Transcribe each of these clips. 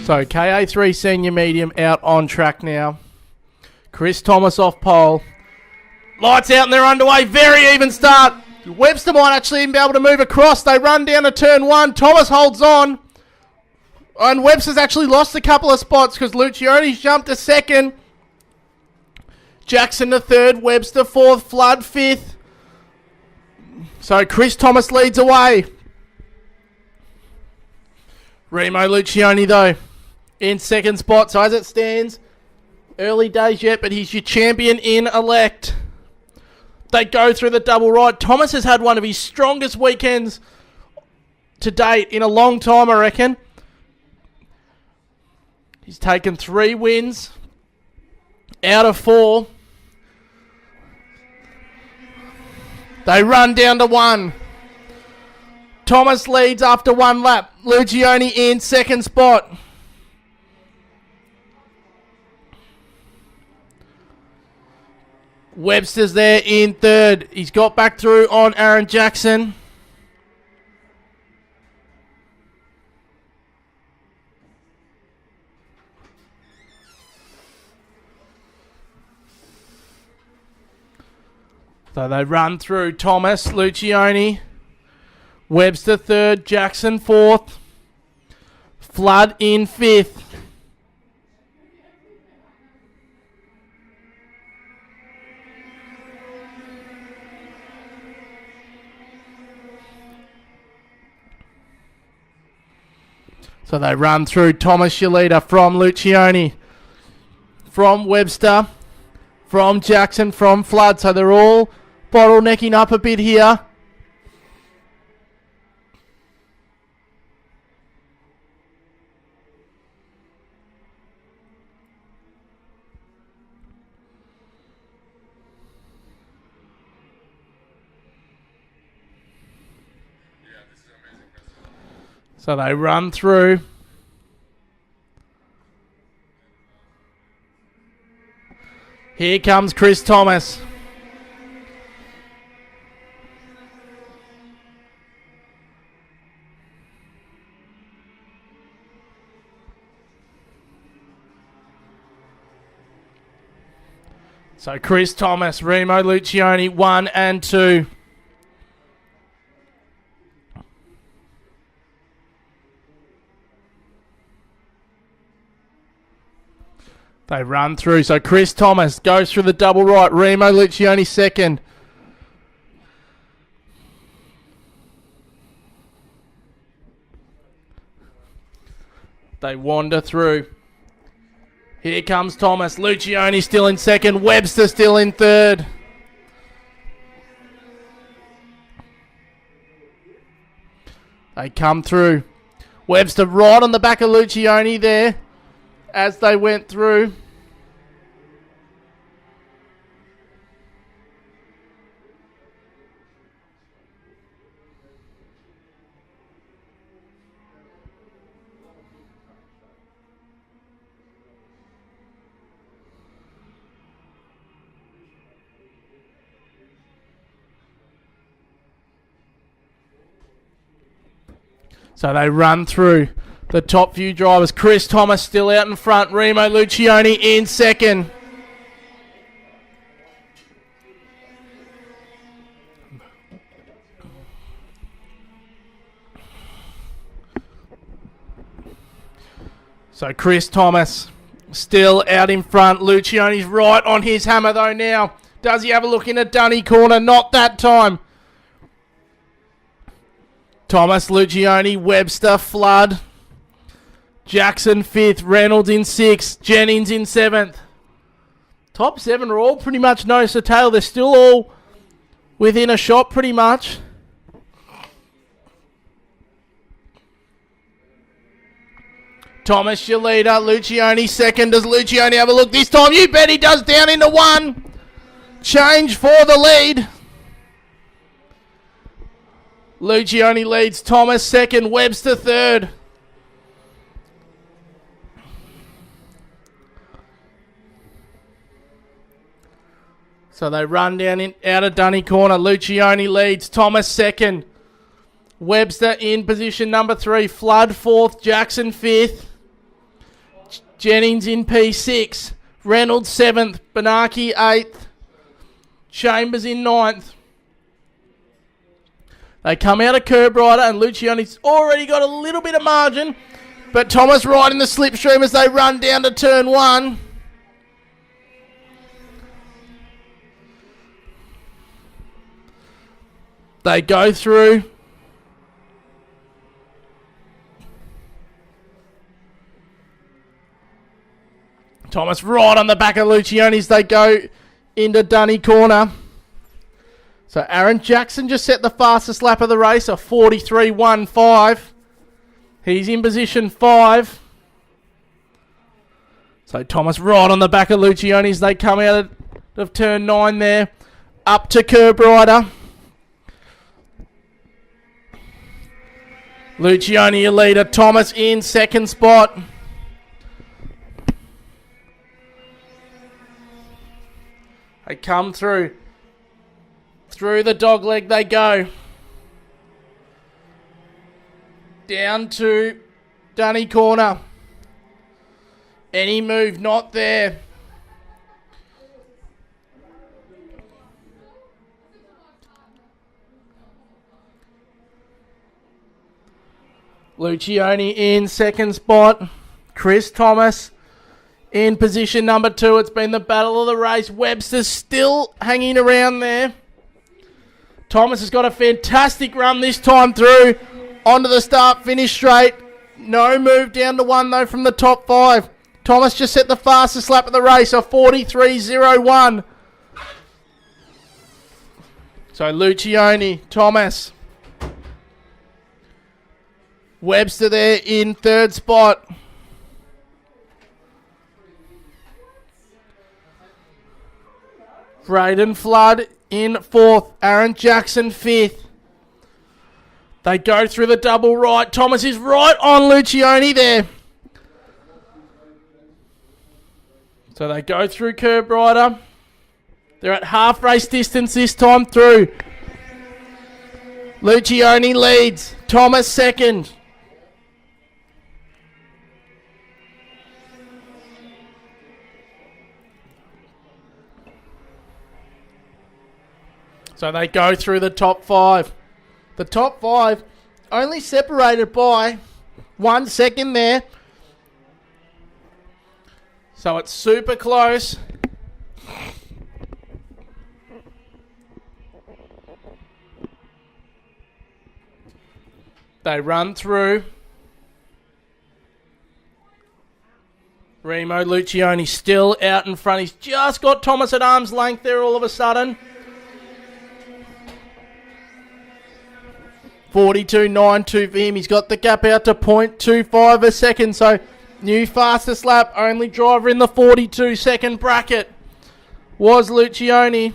So KA3 Senior Medium out on track now. Chris Thomas off pole. Lights out and they're underway. Very even start. Webster might actually even be able to move across. They run down to turn one. Thomas holds on. And Webster's actually lost a couple of spots because Luciani's jumped to second. Jackson to third. Webster fourth. Flood fifth. So Chris Thomas leads away. Remo Luciani though in second spot. So as it stands, early days yet, but he's your champion in elect. They go through the double right. Thomas has had one of his strongest weekends to date in a long time, I reckon. He's taken 3 wins out of 4. They run down to 1. Thomas leads after 1 lap. Luciani in second spot. Webster's there in third. He's got back through on Aaron Jackson. So they run through Thomas, Luciani, Webster third, Jackson fourth, Flood in fifth. So they run through Thomas, your leader, from Luciani, from Webster, from Jackson, from Flood. So they're all bottlenecking up a bit here. So they run through. Here comes Chris Thomas. So Chris Thomas, Remo Luciani, 1 and 2. They run through. So Chris Thomas goes through the double right. Remo Luciani second. They wander through. Here comes Thomas. Luciani still in second. Webster still in third. They come through. Webster right on the back of Luciani there as they went through. So they run through the top few drivers. Chris Thomas still out in front. Remo Luciani in second. So Chris Thomas still out in front. Luciani's right on his hammer though now. Does he have a look in a dunny corner? Not that time. Thomas, Luciani, Webster, Flood, Jackson 5th, Reynolds in 6th, Jennings in 7th. Top 7 are all pretty much nose to tail. They're still all within a shot pretty much. Thomas, your leader. Luciani second. Does Luciani have a look this time? You bet he does, down into 1. Change for the lead. Luciani leads. Thomas second. Webster third. So they run down out of dunny corner. Luciani leads. Thomas second. Webster in position number 3. Flood 4th. Jackson 5th. Jennings in P6. Reynolds 7th. Benaki 8th. Chambers in 9th. They come out of Curb Rider and Luciani's already got a little bit of margin. But Thomas riding the slipstream as they run down to turn 1. They go through. Thomas right on the back of Luciani's. They go into Dunny corner. So Aaron Jackson just set the fastest lap of the race, a 43.15. He's in position 5. So Thomas right on the back of Luciani's. They come out of turn 9 there. Up to Curb Rider. Luciani a leader. Thomas in second spot. They come through. Through the dog leg they go. Down to Dunny corner. Any move not there. Luciani in second spot. Chris Thomas in position number 2. It's been the battle of the race. Webster's still hanging around there. Thomas has got a fantastic run this time through. Onto the start, finish straight. No move down to 1 though from the top 5. Thomas just set the fastest lap of the race, a 43.01. So Luciani, Thomas. Webster there in third spot. Braden Flood in 4th. Aaron Jackson 5th. They go through the double right. Thomas is right on Luciani there. So they go through Curb Rider. They're at half race distance this time through. Luciani leads. Thomas second. So they go through the top 5. The top 5 only separated by 1 second there. So it's super close. They run through. Remo Luciani still out in front. He's just got Thomas at arm's length there all of a sudden. 42.92 for him. He's got the gap out to 0.25 a second. So new fastest lap. Only driver in the 42 second bracket was Luciani.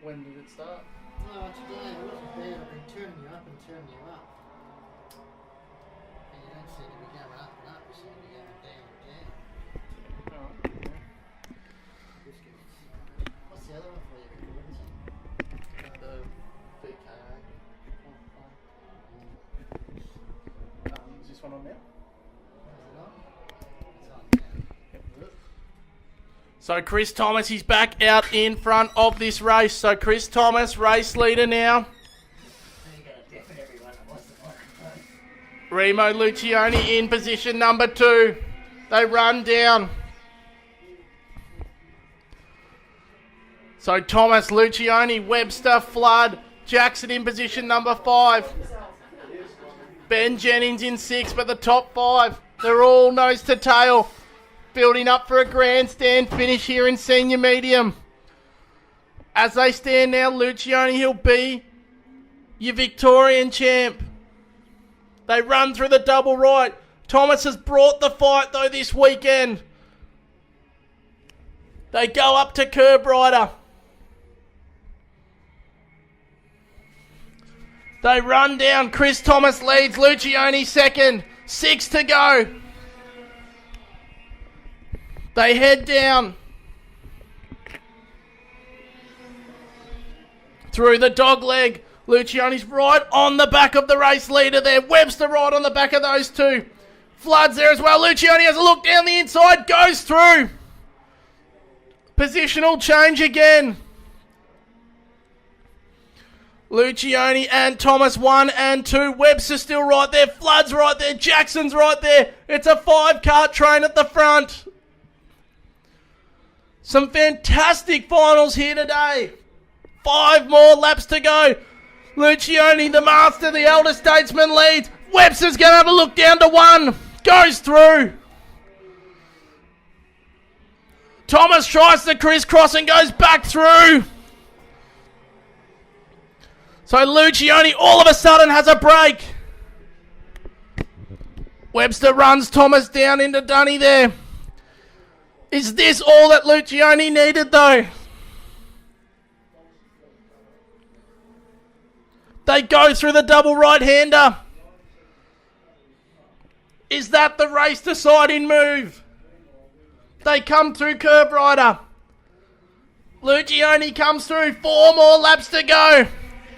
When did it start? No, today it wasn't bad. I've been turning you up and turning you up. And you don't seem to be going up and up, you seem to be going down and down. Oh, What's the other one for you? the VKA. Is this one on now? Is it on? It's on now. So Chris Thomas, he's back out in front of this race. So Chris Thomas, race leader now. Remo Luciani in position number 2. They run down. So Thomas, Luciani, Webster, Flood, Jackson in position number 5. Ben Jennings in 6, but the top 5, they're all nose to tail. Building up for a grandstand finish here in Senior Medium. As they stand now, Luciani, he'll be your Victorian champ. They run through the double right. Thomas has brought the fight though this weekend. They go up to curb rider. They run down. Chris Thomas leads. Luciani second. 6 to go. They head down. Through the dog leg. Luciani's right on the back of the race leader there. Webster right on the back of those two. Flood's there as well. Luciani has a look down the inside. Goes through. Positional change again. Luciani and Thomas 1 and 2. Webster still right there. Flood's right there. Jackson's right there. It's a 5-kart train at the front. Some fantastic finals here today. 5 more laps to go. Luciani, the master, the elder statesman, leads. Webster's going to have a look down to 1. Goes through. Thomas tries to crisscross and goes back through. So Luciani all of a sudden has a break. Webster runs Thomas down into Dunny there. Is this all that Luciani needed though? They go through the double right-hander. Is that the race deciding move? They come through curb rider. Luciani comes through. 4 more laps to go.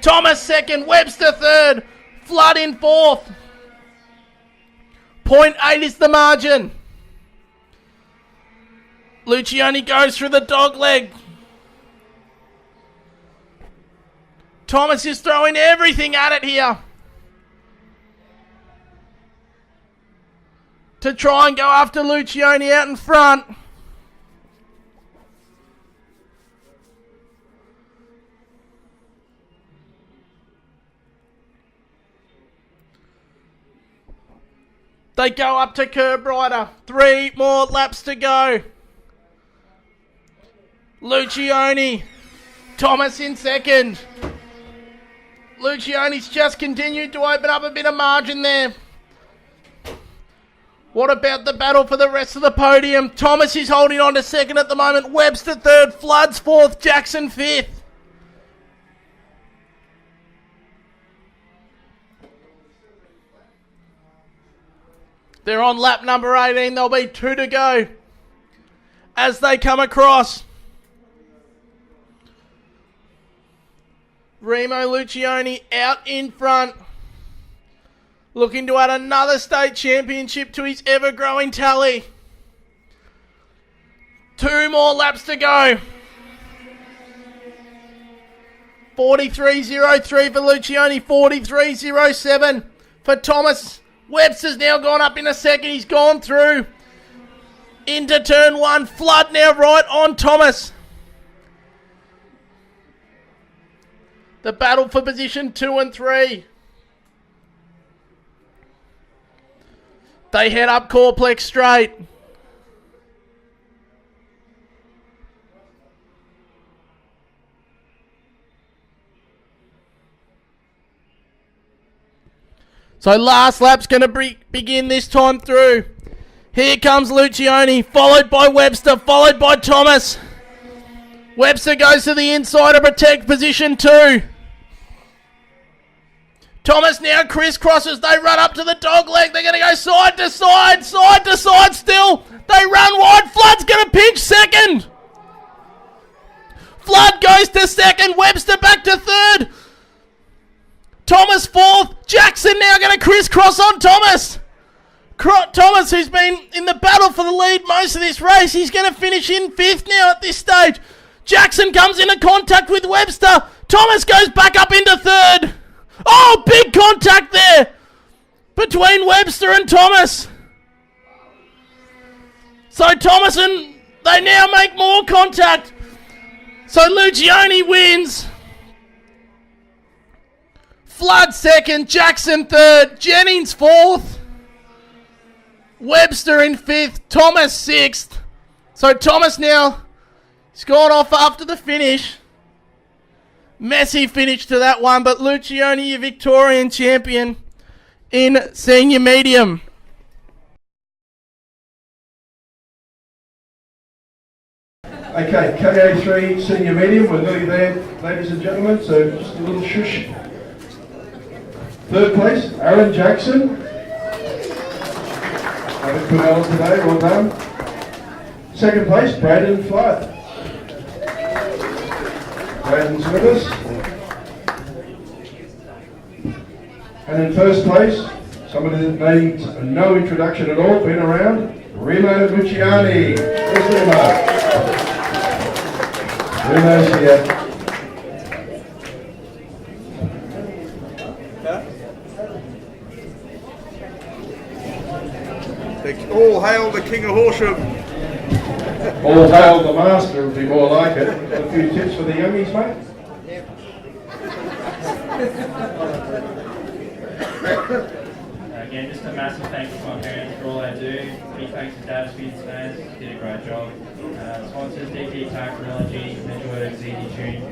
Thomas second. Webster third. Flood in fourth. 0.8 is the margin. Luciani goes through the dog leg. Thomas is throwing everything at it here to try and go after Luciani out in front. They go up to curb rider. 3 more laps to go. Luciani. Thomas in second. Luciani's just continued to open up a bit of margin there. What about the battle for the rest of the podium? Thomas is holding on to second at the moment. Webster third. Floods fourth. Jackson fifth. They're on lap number 18. There'll be 2 to go as they come across. Remo Luciani out in front, looking to add another state championship to his ever-growing tally. 2 more laps to go. 43.03 for Luciani, 43.07 for Thomas. Webster's now gone up in a second. He's gone through into turn 1. Flood now right on Thomas. The battle for position 2 and 3. They head up Corplex straight. So last lap's going to begin this time through. Here comes Luciani, followed by Webster, followed by Thomas. Webster goes to the inside to protect position 2. Thomas now crisscrosses. They run up to the dog leg. They're going to go side to side still. They run wide. Flood's going to pinch second. Flood goes to second. Webster back to third. Thomas fourth. Jackson now going to crisscross on Thomas. Thomas, who's been in the battle for the lead most of this race, he's going to finish in 5th now at this stage. Jackson comes into contact with Webster. Thomas goes back up into 3rd. Oh, big contact there between Webster and Thomas. So Thomas and they now make more contact. So Luciani wins. Flood 2nd, Jackson 3rd, Jennings 4th, Webster in 5th, Thomas 6th. So Thomas now, he's gone off after the finish. Messy finish to that one, but Luciani, your Victorian champion, in Senior Medium. Okay, KA3 Senior Medium, we're nearly there, ladies and gentlemen, so just a little shush. Third place, Aaron Jackson. Haven't put out today, well done. Second place, Braden Flood. Braden's with us. And in first place, somebody that needs no introduction at all, been around, Remo Luciani. Where's Remo? Remo's here. All hail the King of Horsham. All hail the master would be more like it. A few tips for the youngies, mate? Again, just a massive thanks to my parents for all they do. Big thanks to Dad, Spins fans, did a great job. Sponsors, DP Technology, enjoyed it, ZD Tune.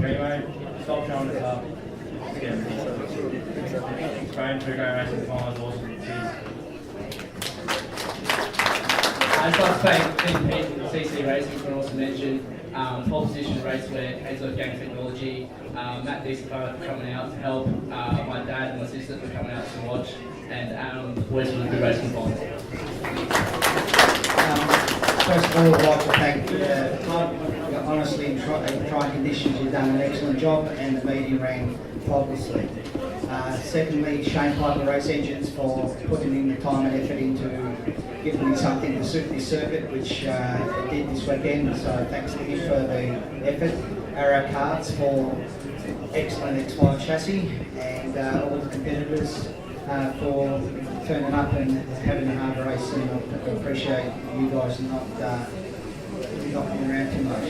Anyway, stop showing us up. Let's get ridiculous. Going to go racing final is awesome. Cheers. I'd just like to thank Pete and CC Racing for an awesome engine, pole position raceware, Hazelwood Gang Technology, Matt Dieselfire for coming out to help, my dad and my sister for coming out to watch, and Westwood Good Racing Bond. First of all, I'd like to thank the club. Honestly, in trying conditions, you've done an excellent job, and the meeting ran faultlessly. Secondly, Shane Piper Race Engines for putting in the time and effort into giving me something to suit this circuit, which it did this weekend, so thanks to him for the effort. Arrow Karts for excellent X5 chassis, and all the competitors for turning up and having a hard race, and I appreciate you guys not being around too much.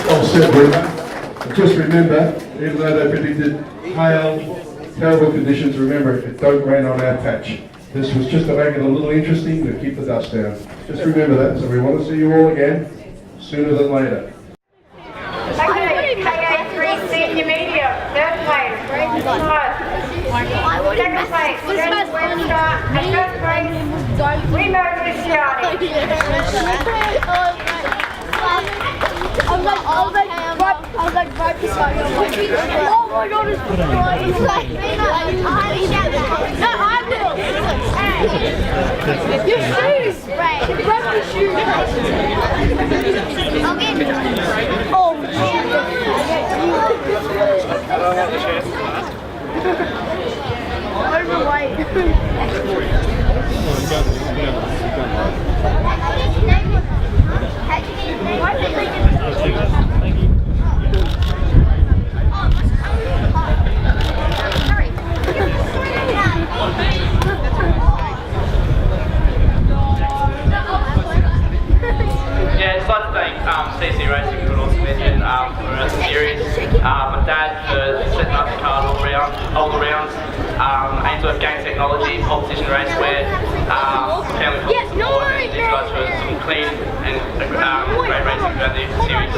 All set, Remo. Just remember, even though they predicted hail, terrible conditions, remember, it don't rain on our patch. This was just to make it a little interesting to keep the dust down. Just remember that, so we want to see you all again sooner than later. Okay, KA3 Senior Medium, third place, second place, James Webster, and first place, Remo Luciani. I was like right beside him. Oh my god, it's flying. He's like, no, I will. Your shoes. Grab my shoes. I'll get it. Oh, shit. Overweight. Yeah, I'd like to thank CC Racing for an awesome engine for the series. My dad for setting up the cars all around. Ainsworth Gang Technology, pole position raceware, family support, and these guys for some clean and great racing throughout the series.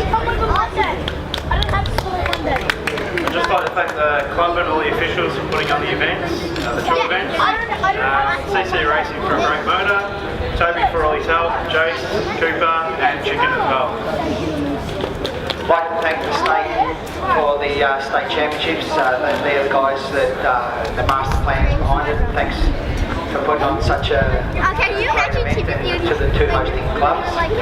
I'd just like to thank the club and all the officials for putting on the events, the two events. CC Racing for a great motor, Toby for all his help, Jace, Cooper and Chicken as well. I'd like to thank the state for the state championships. They're the guys that the master plan is behind it. Thanks for putting on such a great event and to the two hosting clubs. And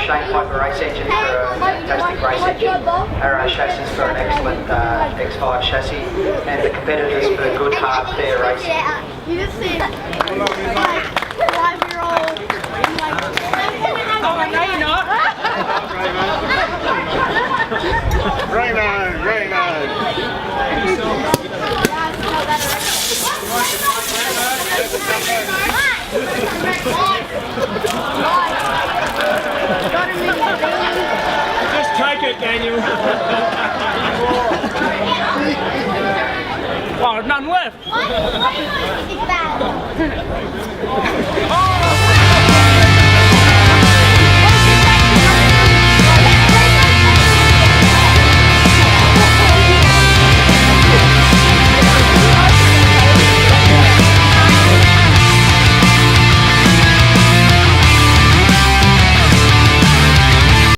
Shane Piper Race Engine for a fantastic race engine. Arrow Chassis for an excellent X5 chassis. And the competitors for good, hard, fair racing. You just see it. 5-year-old. Oh, no, you're not. Just take it, Daniel.